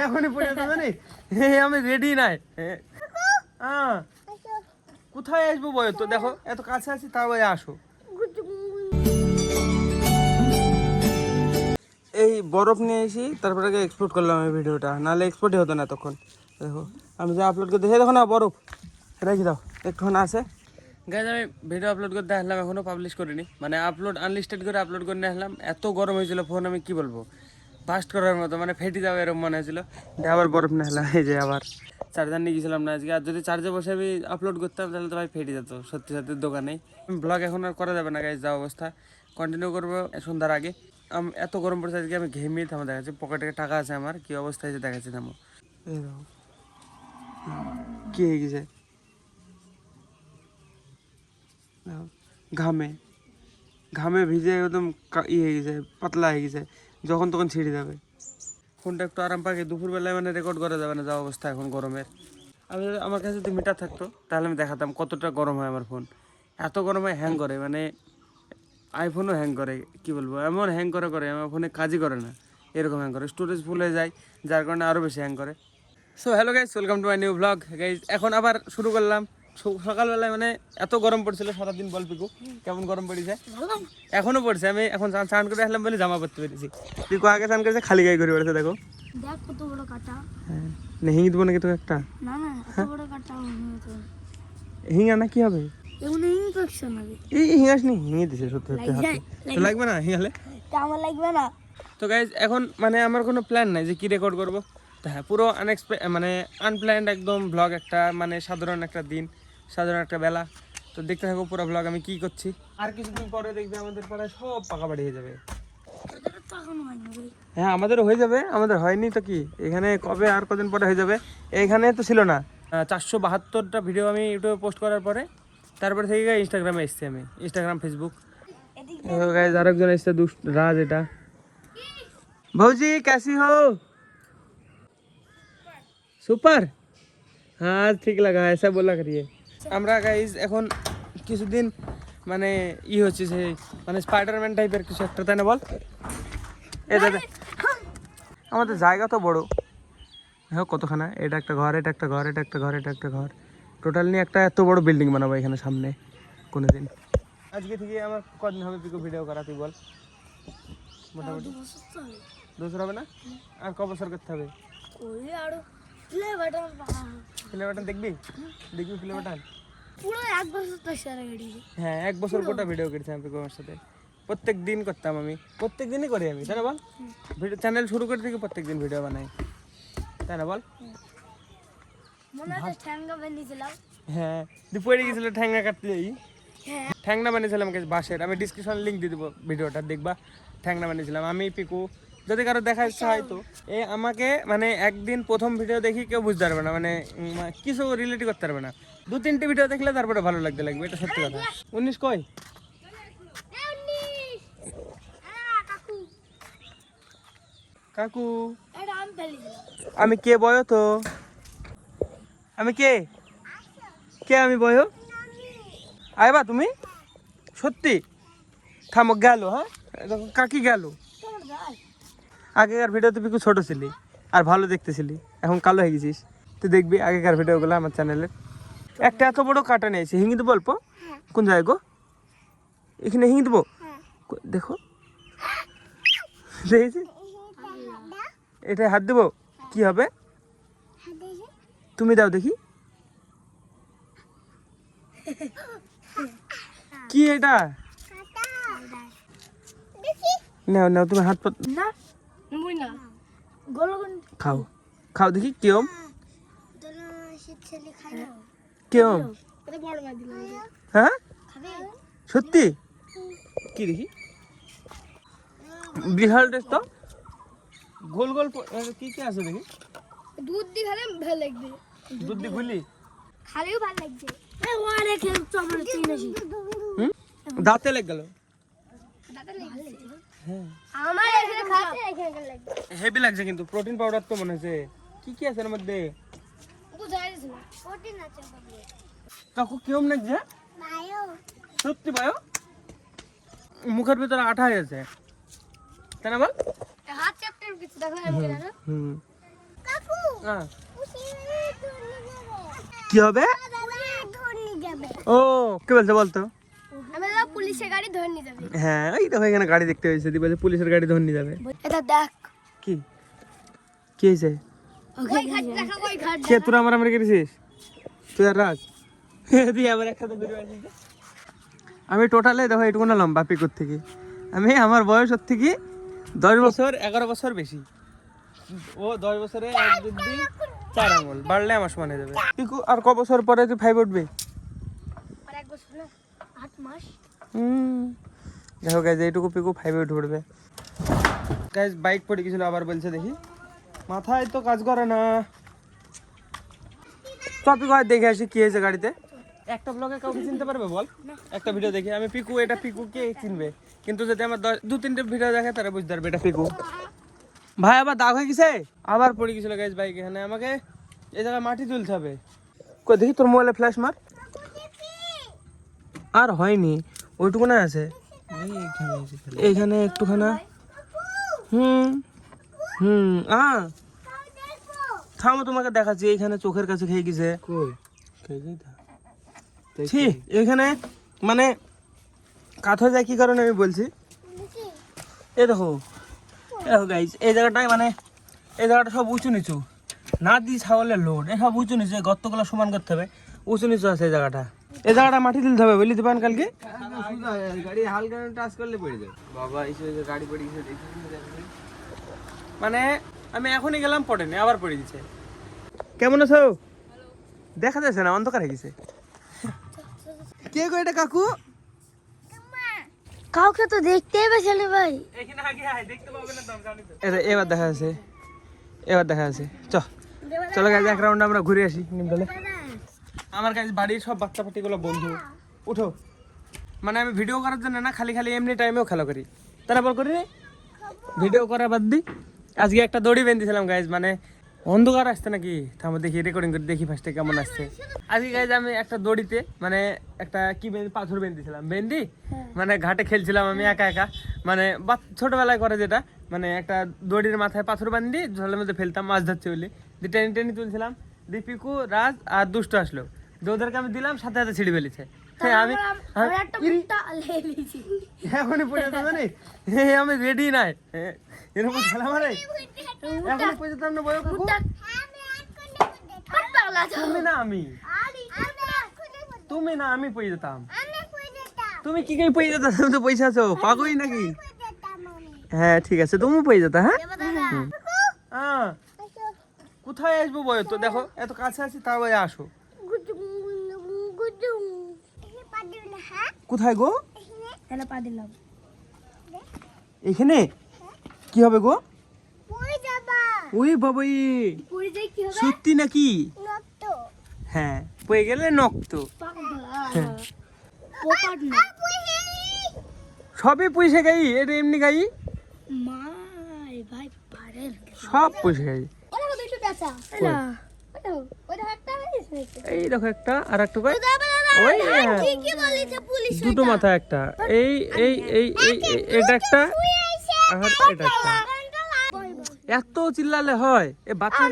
এখনই পড়ে যাবে না, আমি রেডি নাই। কোথায় আসবো বলো তো? দেখো এত কাছে আছি, তাও আসো। এই বরফ নিয়ে এসি, তারপরে এক্সপোর্ট করলাম এই ভিডিওটা, নাহলে এক্সপোর্টই হতো না তখন। দেখো আমি যে আপলোড করতে, দেখো না বরফ, রেখে দাও একটুখানি আছে। গাইজ আমি ভিডিও আপলোড করতে আসলাম, এখনও পাবলিশ করিনি, মানে আপলোড আনলিস্টেড করে আপলোড করে নিয়ে আসলাম। এত গরম হয়েছিল ফোন, আমি কি বলবো, ফাস্ট করার মতো, মানে ফেটে যাবে এরকম মনে হয়েছিল। আবার বরফ নিয়ে আসলাম, এই যে আবার চার্জার নিয়ে গেছিলাম না আজকে। আর যদি চার্জে বসে আমি আপলোড করতাম তাহলে তো ভাই ফেটে যেত সত্যি সত্যি দোকানেই। ব্লগ এখন আর করা যাবে না গাইজ, যা অবস্থা। কন্টিনিউ করবো সন্ধ্যার আগে। এত গরম পড়ছে আজকে, আমি ঘেমিয়ে থামা দেখাচ্ছি, পকেটে টাকা আছে আমার, কি অবস্থা হয়েছে দেখাচ্ছি থামো। কি হয়ে গেছে ঘামে, ঘামে ভিজে একদম ইয়ে হয়ে গেছে, পাতলা হয়ে গেছে, যখন তখন ছিঁড়ে যাবে। ফোনটা একটু আরাম পাকে, দুপুরবেলায় মানে রেকর্ড করা যাবে না, যা অবস্থা এখন গরমের। আমার কাছে যদি মিটার থাকতো তাহলে আমি দেখাতাম কতটা গরম হয় আমার ফোন। এত গরমে হ্যাং করে, মানে আইফোনও হ্যাং করে, কি বলবো, এমন হ্যাং করে আমার ফোনে কাজই করে না, এরকম হ্যাং করে, স্টোরেজ ফুল হয়ে যায়, যার কারণে আরও বেশি হ্যাং করে। So hello guys, welcome to my new blog guys. এখন আবার শুরু করলাম সকালবেলায়, মানে এত গরম পড়ছিল সারাদিন, বল পিকু কেমন গরম পড়েছে? এখনো পড়ছে। আমি এখন স্নান করে আসলাম বলে জামা পরতে পেরেছি। পিকু আগে স্নান করেছে, খালি গায়ে ঘুরে বেড়েছে, দেখো কত বড় কাটা। হ্যাঁ, হিঙে দেবো নাকি তো একটা? না না, এত বড় কাটা হিঙা না কি হবে? এমনি ইনফেকশন হবে। এই হিঙাস নি, হিঙে দিছে সত্যি সত্যি হাতে। তো লাগবে না হিঙালে? আমার লাগবে না। তো গাইজ এখন মানে আমার কোনো প্ল্যান নাই যে কি রেকর্ড করবো। তো হ্যাঁ, পুরো মানে আনপ্ল্যান্ড একদম ব্লগ একটা, মানে সাধারণ একটা দিন, সাধারণ একটা বেলা। তো দেখতে থাকো পুরো ব্লগ আমি কি করছি। আর কিছুদিন পরে দেখবে আমাদের পাড়ায় সব পাকা বাড়ি হয়ে যাবে। হ্যাঁ আমাদেরও হয়ে যাবে, আমাদের হয়নি তো কি, এখানে কবে আর কদিন পরে হয়ে যাবে। এখানে তো ছিল না। 472টা ভিডিও আমি ইউটিউবে পোস্ট করার পরে তারপরে থেকে ইনস্টাগ্রামে এসছি আমি, ইনস্টাগ্রাম ফেসবুক। আরেকজন এসছে রাজ, এটা भौजी कैसी हो? সুপার, হ্যাঁ ঠিক লাগা, ऐसा बोला करिए। আমরা গাইজ এখন কিছুদিন মানে হচ্ছে যে মানে স্পাইডারম্যান টাইপের কিছু একটা, তাই না বল? এ দাদা আমাদের জায়গা তো বড়, হ্যাঁ কতখানা, এটা একটা ঘর, এটা একটা ঘর, এটা একটা ঘর, এটা একটা ঘর, টোটাল নিয়ে একটা এত বড় বিল্ডিং বানাবো এখানে সামনে কোনো দিন। আজকে থেকে আমার কদিন হবে পিকো ভিডিও করা, তুই বল? মোটামুটি 2 বছর হবে না? আর ক বছর করতে হবে? প্লে বাটন দেখবি, দেখবি প্লে বাটন পুরো 1 বছর তো সারা গাড়ি। হ্যাঁ 1 বছর গোটা ভিডিও করেছি আমি পিকোর সাথে, প্রত্যেক দিন করতাম আমি, প্রত্যেক দিনই করি আমি, তাই না বল? ভিডিও চ্যানেল শুরু করে থেকে প্রত্যেক দিন ভিডিও বানাই, তাই না বল? মনে আছে ঠ্যাঙ্গা বানিয়েছিলাম? হ্যাঁ দুপুরে গেছিল ঠ্যাঙ্গা কাটতেই, ঠ্যাংনা বানিয়েছিলাম বাঁশের, আমি ডিসক্রিপশন লিঙ্ক দিয়ে দেবো ভিডিওটা, দেখবা। ঠ্যাংনা বানিয়েছিলাম আমি, পিকু। যদি কারো দেখার ইচ্ছা হয় তো আমাকে মানে একদিন প্রথম ভিডিও দেখি কেউ বুঝতে পারবে না, মানে কিছু রিলেট করতে পারবে না, 2-3টে ভিডিও দেখলে তারপরে ভালো লাগবে, এটা সত্যি কথা। 19 কই? কাকু আমি কে বয় তো? আমি কে কে আমি বয়? আইবা তুমি সত্যি? থামো গেল, হ্যাঁ কাকি গেল। আগেকার ভিডিওতে পিকু ছোট ছিলি আর ভালো দেখতেছিলি, এখন কালো হয়ে গেছিস। তুই দেখবি আগেকার ভিডিওগুলো আমার চ্যানেলের। একটা এত বড় কাটা নিয়েছি, হিঙি দেবো অল্প? কোন জায়গা গো? এখানে হিঙি দেবো, দেখো দেখেছি। এটা হাত দেবো, কি হবে? তুমি দাও দেখি, কি এটা? নাও নাও তুমি হাত না মুই না খাও, খাও দেখি কেমন, কেমন? হ্যাঁ সত্যি? কি দেখি, বিশাল টেস্ট তো, গোল গোল কি কি আছে দেখি। দুধ দি খেলে ভালো লাগবে, দুধ দি গুলি খালেও ভালো লাগবে। এই ওরে খেল চমড়া চিনেছি, দাঁতে লেগে গেল। হ্যাঁ আমার এখানে খাতে এখানে লাগবে, হেভি লাগছে কিন্তু, প্রোটিন পাউডার তো মনে হচ্ছে। কি কি আছে এর মধ্যে? বুঝাইছ না প্রোটিন আছে বাবা। কাকু কেমন লাগছে? বায়ো, সত্যি বায়ো, মুখের ভিতরে আঠা হয়ে আছে, তাই না বল? হাত চ্যাপ্টার দেখো এমকে দেখো হুম কাকু হ্যাঁ কি হবে ধরনি যাবে ও কি বলছো বলতো আমি তো পুলিশের গাড়ি ধরনি যাবে হ্যাঁ এই দেখো এখানে গাড়ি দেখতে হয়েছে দি বলছে পুলিশের গাড়ি ধরে নিয়ে যাবে এটা দেখ কি কি হয়েছে ওই ঘাট দেখা ওই ঘাট কে তোরা আমার আমার কেটেছিস তুই আর রাখ দিয়ে আবার একসাথে ঘুরে আসিস আমি টোটালে দেখো এটুকু না লম্বা পিকুর থেকে আমি আমার বয়স ওর থেকে 10 বছর 11 বছর বেশি ও 10 বছরে 1 বুদ্ধি 4 আঙুল বাড়লে আমার সমান হয়ে যাবে পিকু আর ক বছর পরে তুই 5 উঠবে আর এক বছর না 8 মাস দেখো গাইজ এইটুকু পিকু 5 উঠে পড়বে গাইজ বাইক পড়ে গেছিল আবার বলছে দেখি মাথায় তো কাজ করে না টপিক হয় দেখে আসি কি হয়েছে গাড়িতে একটা ব্লগে কাউকে চিনতে পারবে বল একটা ভিডিও দেখি আমি পিকু এটা পিকু কে চিনবে কিন্তু যদি আমার 2-3টে ভিডিও দেখে তারা বুঝতে পারবে এটা পিকু ভাই আবার দাগ হয়ে গেছে আবার পড়ে গেছিল গাইজ বাইক এখানে আমাকে এই জায়গায় মাটি তুলতে হবে কই দেখি তোর মোবাইলে ফ্ল্যাশ মার আর হয়নি ওইটুকু না আছে এইখানে একটুখানা হুম হুম থামো তোমাকে দেখাচ্ছি এইখানে চোখের কাছে খেয়ে গেছে ছি এখানে মানে কাত হয়ে যায় কি কারণে আমি বলছি এই দেখো গাইজ এই জায়গাটায় মানে এই জায়গাটা সব উঁচু নিচু না দিই ছাগলের লোড এই সব উঁচু নিচু গর্তগুলো সমান করতে হবে উঁচু নিচু আছে এই জায়গাটা মাটি তুলতে হবে বুঝলি পান কালকে গাড়ি হালকা টাচ করলে পড়ে যাবে বাবা এই গাড়ি পড়ে গেছে মানে আমি এখনই গেলাম পড়েনি আবার পড়ে দিচ্ছে কেমন আছো দেখা যাচ্ছে না অন্ধকার হয়ে গেছে কে গো এটা কাকু কাউকে তো দেখতেই পেছে না ভাই এবার দেখা যাচ্ছে চলো গাইজ এক রাউন্ড আমরা ঘুরে আসি নিমতলে আমার কাছে বাড়ির সব বাচ্চা পাটিগুলো বন্ধু উঠো মানে আমি ভিডিও করার জন্য না খালি এমনি টাইমেও খেলা করি তারা বল করি ভিডিও করা বাদ দি আজকে একটা দড়ি বেঁধেছিলাম গাইজ মানে অন্ধকার আসছে নাকি থামো দেখি রেকর্ডিং করে দেখি ফার্স্টে কেমন আসছে আজকে গাইজ আমি একটা দড়িতে মানে একটা কি পাথর বেঁধেছিলাম মানে ঘাটে খেলছিলাম আমি একা মানে ছোটবেলায় করে যেটা মানে একটা দড়ির মাথায় পাথর বান্ধি জলের মধ্যে ফেলতাম মাছ ধরছে বলে দিয়ে টেনে তুলছিলাম দীপিকু রাজ আর দুষ্ট আসলো ওদেরকে আমি দিলাম সাথে সাথে ছিঁড়ে ফেলেছে এখনই পড়ে যেতাম জানি আমি রেডি নাই এরকম খেলা মারে এখনই পড়ে যেতাম না বয় তুমি না আমি পড়ে যেতাম তুমি কি পড়ে যেতাম তুমি তো পয়সা আছো পাগই নাকি হ্যাঁ ঠিক আছে তুমি পড়ে যেতা হ্যাঁ কোথায় আসবো বয় তো দেখো এত কাছে আছি তাও আসো কোথায় গো এখানে কি হবে গো ওই বাবাই সত্যি নাকি হ্যাঁ পড়ে গেলে নক্ত সবই পয়সা গাই এটা এমনি গাই সব পয়সা গাই এই দেখো একটা আর একটা কই ওই দুটো মাথা একটা এই এই এই এটা একটা আর এটা একটা এত চিল্লালে হয় এ বাচ্চা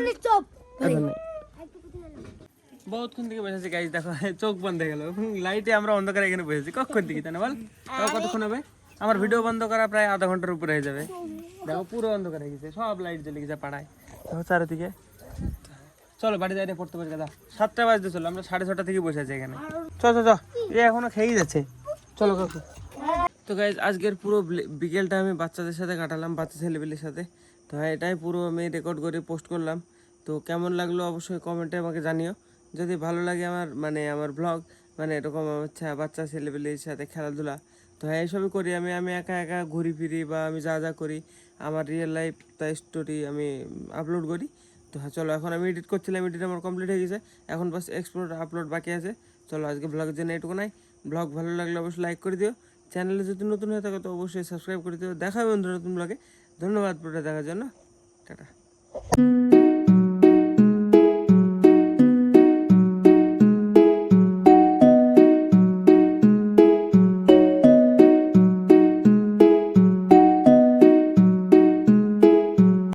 বহুতক্ষণ থেকে বসেছি গাইজ দেখো চোখ বন্ধ হয়ে গেল লাইটে আমরা অন্ধকারে এখানে বসেছি কখন থেকে তাই না বল তাও কতক্ষণ হবে আমার ভিডিও বন্ধ করা প্রায় আধা ঘন্টার উপরে হয়ে যাবে দেখো পুরো অন্ধকার হয়ে গেছে সব লাইট জ্বলে গেছে পাড়ায় দেখো চারিদিকে চলো বাড়ি যাই পড়তে পারি দাদা 7টা বাজতে চলো আমরা 6:30 থেকে বসে আছি এখানে চল এ এখনো খেয়েই যাচ্ছে চলো কাকু তো গাইজ আজকের পুরো বিকেলটা আমি বাচ্চাদের সাথে কাটালাম বাচ্চা ছেলেপেলের সাথে তো হ্যাঁ এটাই পুরো আমি রেকর্ড করে পোস্ট করলাম তো কেমন লাগলো অবশ্যই কমেন্টে আমাকে জানিও যদি ভালো লাগে আমার ব্লগ মানে এরকম বাচ্চা ছেলেপেলের সাথে খেলাধুলা তো হ্যাঁ এইসবই করি আমি একা ঘুরি ফিরি বা আমি যা করি আমার রিয়েল লাইফ তা স্টোরি আমি আপলোড করি তো হ্যাঁ চলো এখন আমি এডিট করছিলাম এডিট আমার কমপ্লিট হয়ে গেছে এখন বাস এক্সপোর্ট আপলোড বাকি আছে চলো আজকে ব্লগের জন্য এটুকু নাই ব্লগ ভালো লাগলে অবশ্যই লাইক করে দিও চ্যানেলে যদি নতুন হয়ে থাকে তো অবশ্যই সাবস্ক্রাইব করে দিও দেখা হবে বন্ধুরা নতুন ব্লগে ধন্যবাদ পুরোটা দেখার জন্য টাটা